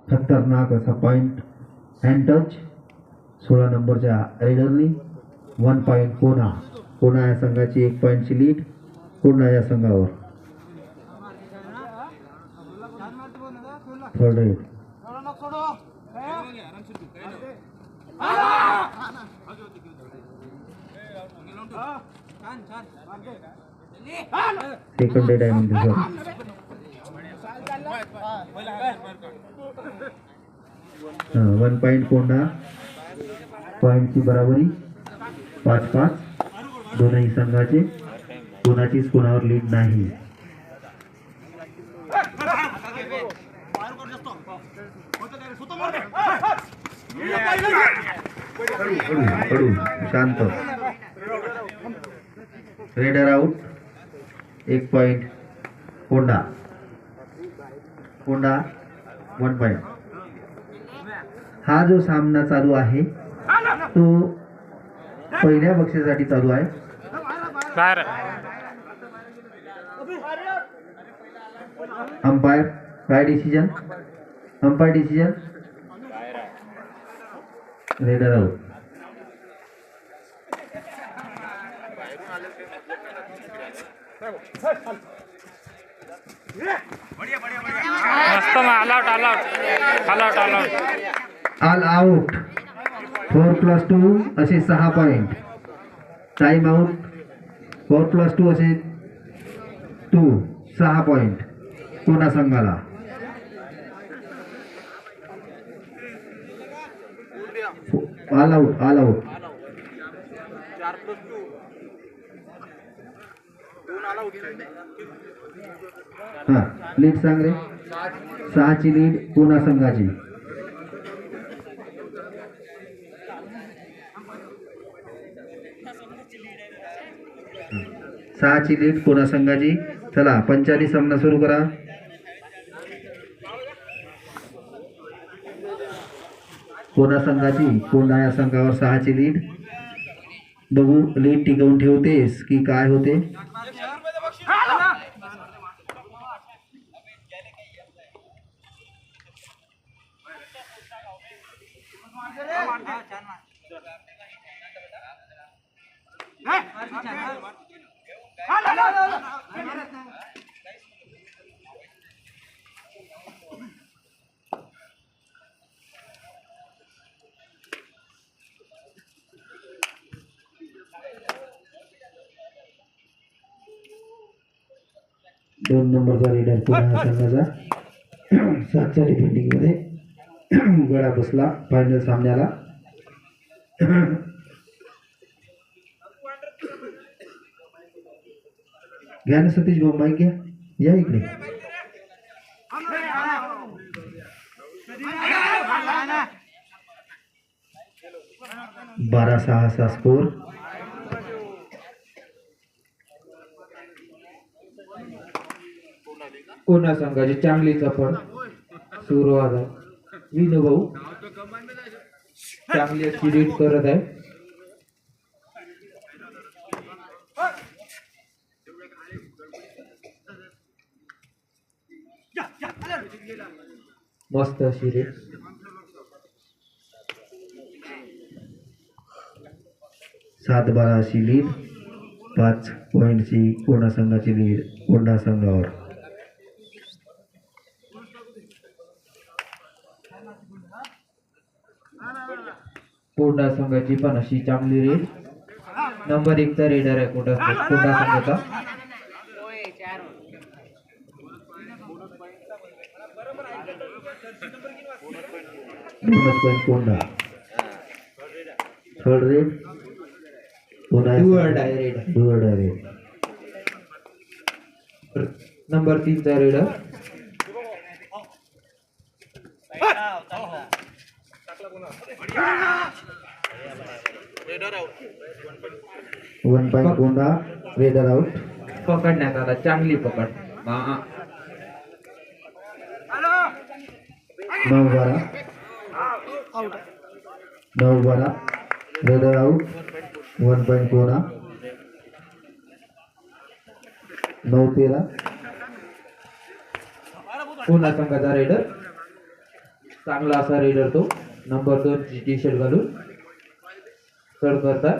खतरनाक असा point hand touch 16 नंबरच्या रेडरनी 1 पॉइंट कोणा कोणा या संघाची 1 पॉइंटची लीड कोणा या संघावर थर्ड रेड सेकंड रेड आहे म्हणजे सर 1 पॉइंट कोंडा पॉइंटची बराबरी 5-5 दोनही संघाचे कोणाचीच कोणावर लीड नाही शांत रेडर आउट 1 पॉइंट कोंडा कोंडा 1 पॉइंट हा जो सामना चालू आहे तो पहिल्या बक्षीसाठी चालू आहे अंपायर काय decision umpire decision raider out मस्त ऑल आउट ऑल आउट 4+2 असे 6 पॉइंट टाइम आउट 4+2 असे 2 6 पॉइंट कोणा संघाला ऑल आउट हा लीड सांग रे 6 ची लीड कोणा संघाची सहाची लीड कोणा संघाची चला पंचायती सामना सुरू करा कोणा संघाची कोणा या संघावर 6ची लीड बघू लीड टिकवून ठेवतेस की काय होते दोन नंबरचा लीडर पुन्हा संघाचा 7च्या डिफेंडिंग मध्ये गळा बसला फायनल सामन्याला घ्या ना सतीश भाऊ माईक घ्या या इकडे 12-6 असा स्कोर कोणा संघाची चांगली चपळ सुरुवात आहे विनू भाऊ चांगली अशी रीड करत आहे मस्त अशी रीड 7-12 अशी लीड 5 पॉइंटची कोणा संघाची लीड कोंडा संघावर कोंडा संघाची पण अशी चांगली रीड नंबर 1 चा रेडर आहे कोंडा संघाचा बोनस पॉइंट कोंडा third red doer direct number 3 चा रेडर वन पॉइंट कोंडा रेडर आउट पकडण्यात आला चांगली पकड 9-12 रेडर आउट 1 पॉइंट कोंडा 9-13. पुन्हा संघाचा रेडर, चांगला असा रेडर तो, नंबर 2 ची टी शर्ट घालून चढ करतात.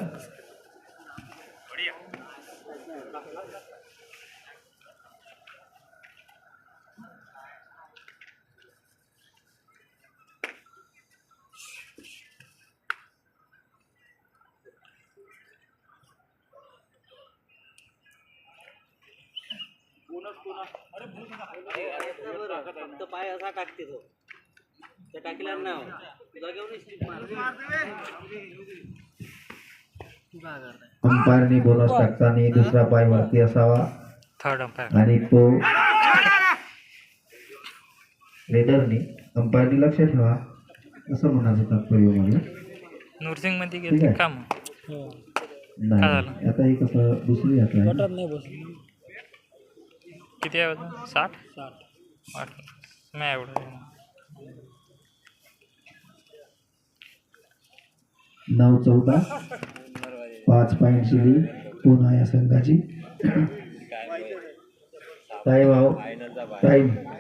फक्त पाय असा टाकते तो त्या टाकल्यावर नाही होत. तुला घेऊन स्टिक मार. अंपायरने बोनस टाकताना दुसरा पाय वरती असावा थर्ड अंपायर. आणि तो रेडरने अंपायरने लक्ष ठेवा असं म्हणायचं तात्पर्य मला. नूरसिंग मध्ये ठीक गेले आहे. का मग? नाही काय झालं? आता हे कसं दुसरी घातलं नाही बसली. किती आहे वजन? 60? नाही एवढं. 9-14. 5 पॉईंटची लीड पुन्हा या संघाची. टाइम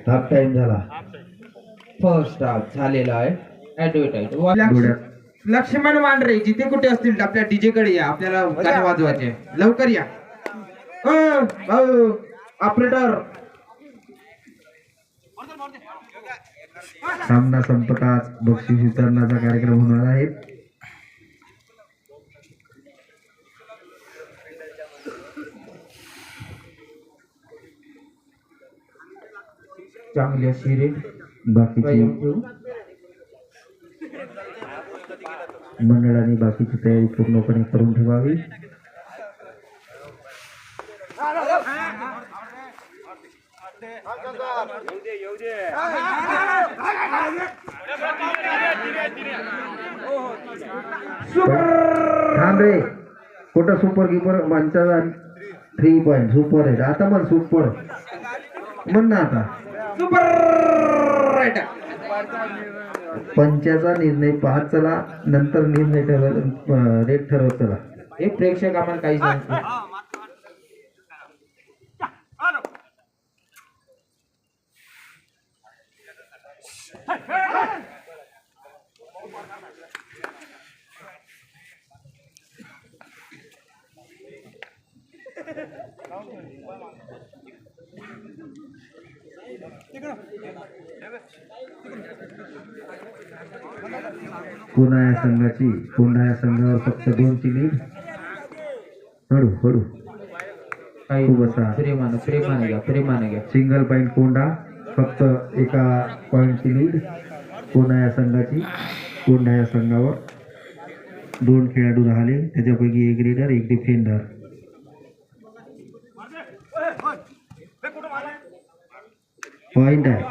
हाफ टाइम झाला. फर्स्ट हाफ झालेला आहे. ऍडव्हर्टाईज डोळ्यात लक्ष्मण मांढरे जिथे कुठे असतील आपल्या डीजे कडे या, आपल्याला गाणे वाजवायचे, लवकर या. ऑपरेटर. सामना संपताच बक्षीस वितरणाचा कार्यक्रम होणार आहे. चांगली अशी रेड बाकीची मंडळाने बाकीची तयारी पूर्णपणे करून ठेवावी. थांब रे कुठं सुपर किपर माणसाला 3 पॉईंट सुपर आहे. आता म्हण सुपर म्हण ना आता. Super right. पंचाचा निर्णय पाहत चला नंतर निर्णय रेट ठरवत चला. हे प्रेक्षक आम्हाला काही सांगतो. पुन्हा या संघावर फक्त 2ची लीड. हळू हळू काही खूप असा प्रेमाने घ्या. सिंगल पॉईंट कोंडा फक्त एका पॉईंटची लीड पुन्हा या संघाची. कोंडा या संघावर 2 खेळाडू राहिले त्याच्यापैकी एक रीडर एक डिफेंडर. पॉइंट आहे.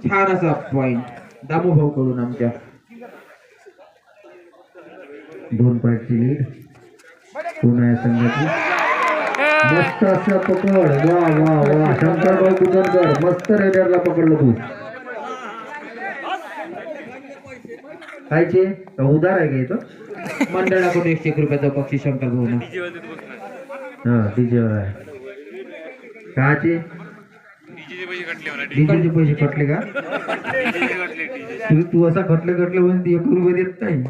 छान असा पॉइंट दामू भाऊ कडून आमच्या. 2 पॉईंटची लीड पुन्हा या संघाची. मस्त असं पकड. वा वा वा शंकर भाऊ कुदरकर मस्त रेडरला पकडलं तू. कायचे उधार आहे का इथं? मंडळाकडून 101 रुपयाचं बक्षीस शंकर भाऊ. हा डीजेवर आहे. काचे डीजेचे पैसे कटले का? तू असा कटले म्हणून 1 रुपये देत नाही.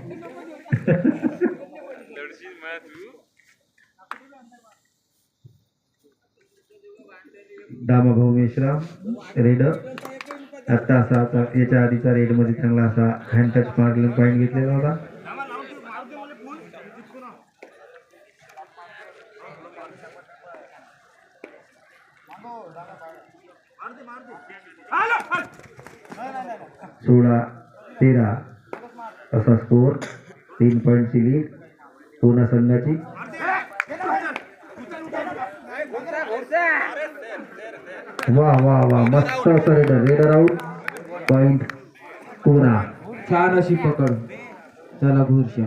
दामाभाऊ मेश्राम रेडर. आता याच्या आधीचा रेड मध्ये चांगला असा हँड टच मार्किंग पॉईंट घेतलेला होता. सोळा 13 असा स्कोर. 3 पॉईंटची लीड पुन्हा संघाची. वा वा वा मस्त असं रेडर आउट. पॉइंट पुन्हा. छान अशी पकड. चला घुरशा.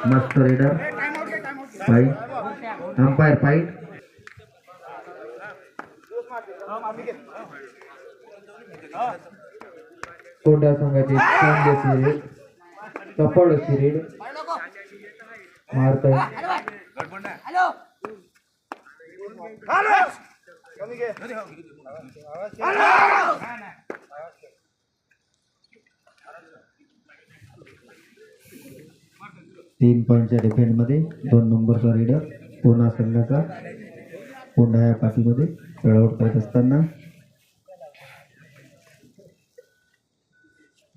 मस्त रेडर. Umpire point. कोंडा संघाचे चांगले शिरीड कपाळ शिरीड मारताय. तीन पॉईंटच्या डिफेंडमध्ये 2 नंबरचा रेडर कोणा संघाचा. कोंडा या पाठीमध्ये चढावट करत असताना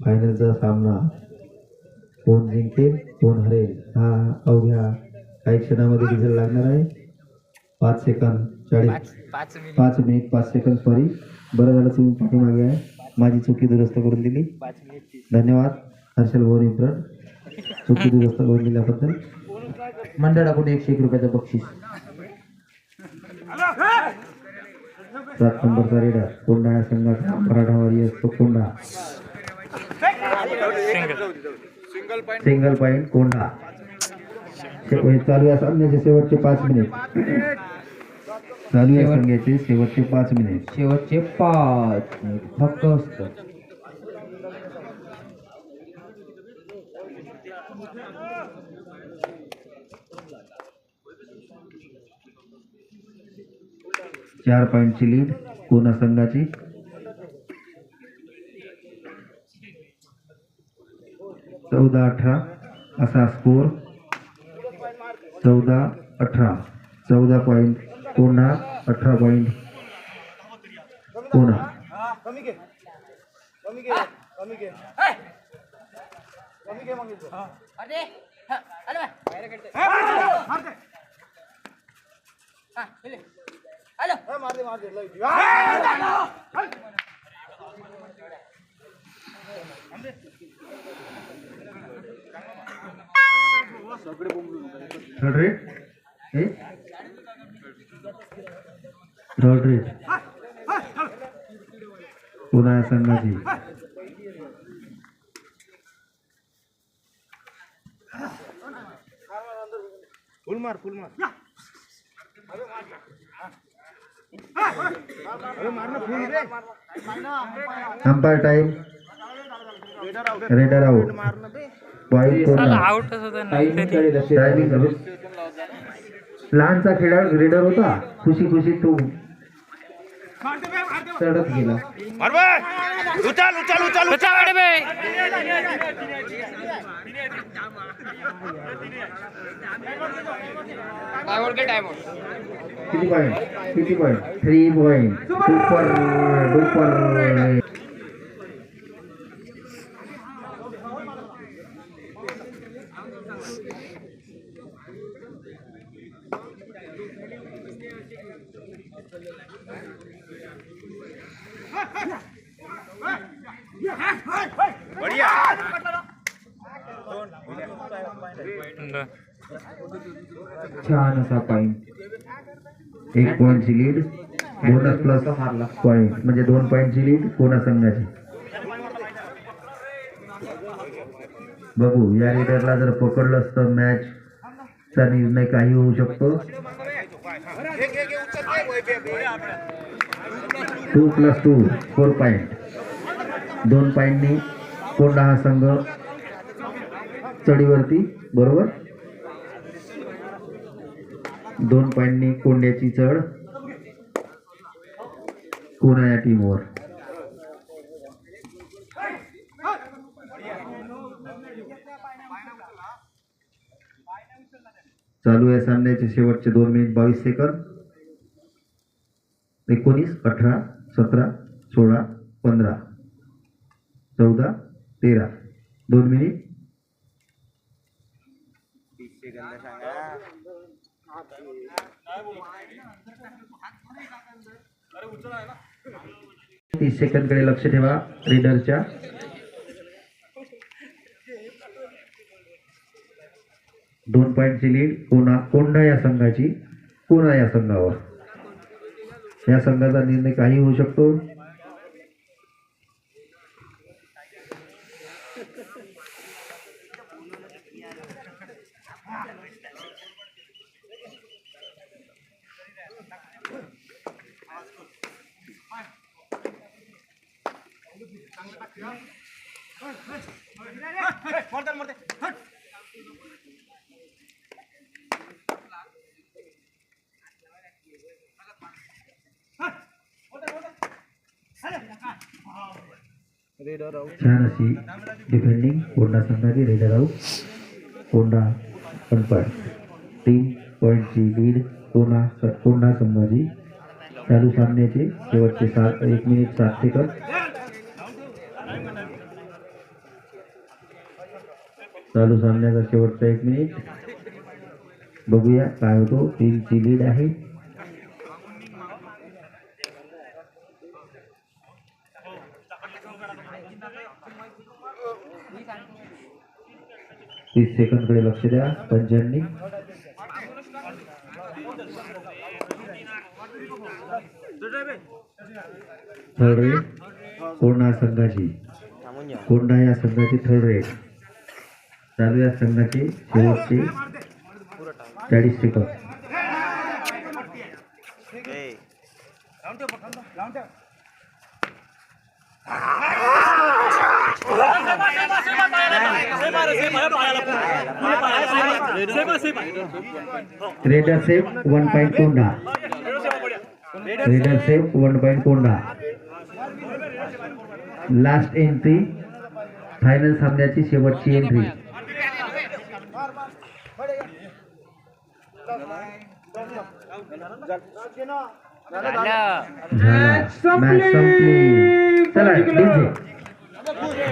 फायनलचा सामना कोण जिंकेल कोण हरेल हा अवघ्या काही क्षणामध्ये रिझल्ट लागणार आहे. 5 सेकंद 5 मिनिट 5 सेकंद सॉरी. बरं झालं तुम्ही पाठीमागे आहे. माझी चुकी दुरुस्त करून दिली. धन्यवाद हर्षल भवन इम्प्रण चुकी दुरुस्त करून दिल्याबद्दल. मंडळाकडून 101 रुपयाचं बक्षीस. 7 नंबरचा रेडर कोंडा या संघाचा मराठावारी असतो. कोंडा सिंगल पॉइंट कोंडा. चालू आहे सामन्याचे शेवटचे 5 मिनिट. चालू आहे संघाचे शेवटचे 5 मिनिट. शेवटचे 5 मिनिट फक्त असतं. चार पॉईंटची लीड कोणा संघाची. चौदा 18 असा स्कोर. 14-18. 14 पॉईंट कोणा 18 पॉईंट कोणा. थर्ड रेट थर्ड रेट कोणा या संघाची. Umpire time. Raider out. Point कोणा. आउटच होता ना टायमिंगकडे लक्ष द्या. टायमिंग चालू. लहानचा खेळाडू रेडर होता. खुशी खुशी तो चढत गेला. किती पॉईंट 3 पॉईंट. Super duper. छान असा पॉईंट. 1 पॉईंटची लीड. बोनस प्लस मारला. पॉईंट म्हणजे 2 पॉईंटची लीड कोणा संघाची. बघू या रेडरला जर पकडलं असतं मॅच चा निर्णय काही होऊ शकतो. 2+2 4 पॉईंट. 2 पॉईंटनी कोंडा हा संघ चढीवरती. बरोबर 2 पॉईंटनी कोंड्याची चढ कोणा या टीमवर. चालू आहे सामन्याचे शेवटचे 2 मिनिट 22 सेकंद. 19 18 17 16 15 14 13 2 मिनिट. तीस सेकंदकडे लक्ष ठेवा रेडरच्या. दोन पॉईंटची लीड कोंडा या संघाची. कोणा या संघावर. या संघाचा निर्णय काही होऊ शकतो. छान अशी डिफेंडिंग कोंडा संघाची रेडर आउट कोंडा अंपायर 3 पॉईंटची लीड कोंडा संघाची चालू सामन्याचे शेवटचे 1 मिनिट 7 सेकंद चालू सामन्याचा शेवटचा 1 मिनिट बघूया काय होतो 3 ची लीड आहे तीस सेकंद कडे लक्ष द्या पंचांनी थर्ड रेड कोंडा संघाची कोंडा या संघाची थर्ड रेड चालू या संघाचे शेवटचे 40 सेकंद रेडर सेफ 1 पॉइंट कोंडा रेडर सेफ 1 पॉइंट कोंडा लास्ट एंट्री फायनल सामन्याची शेवटची एंट्री मॅच संपली चला डीजे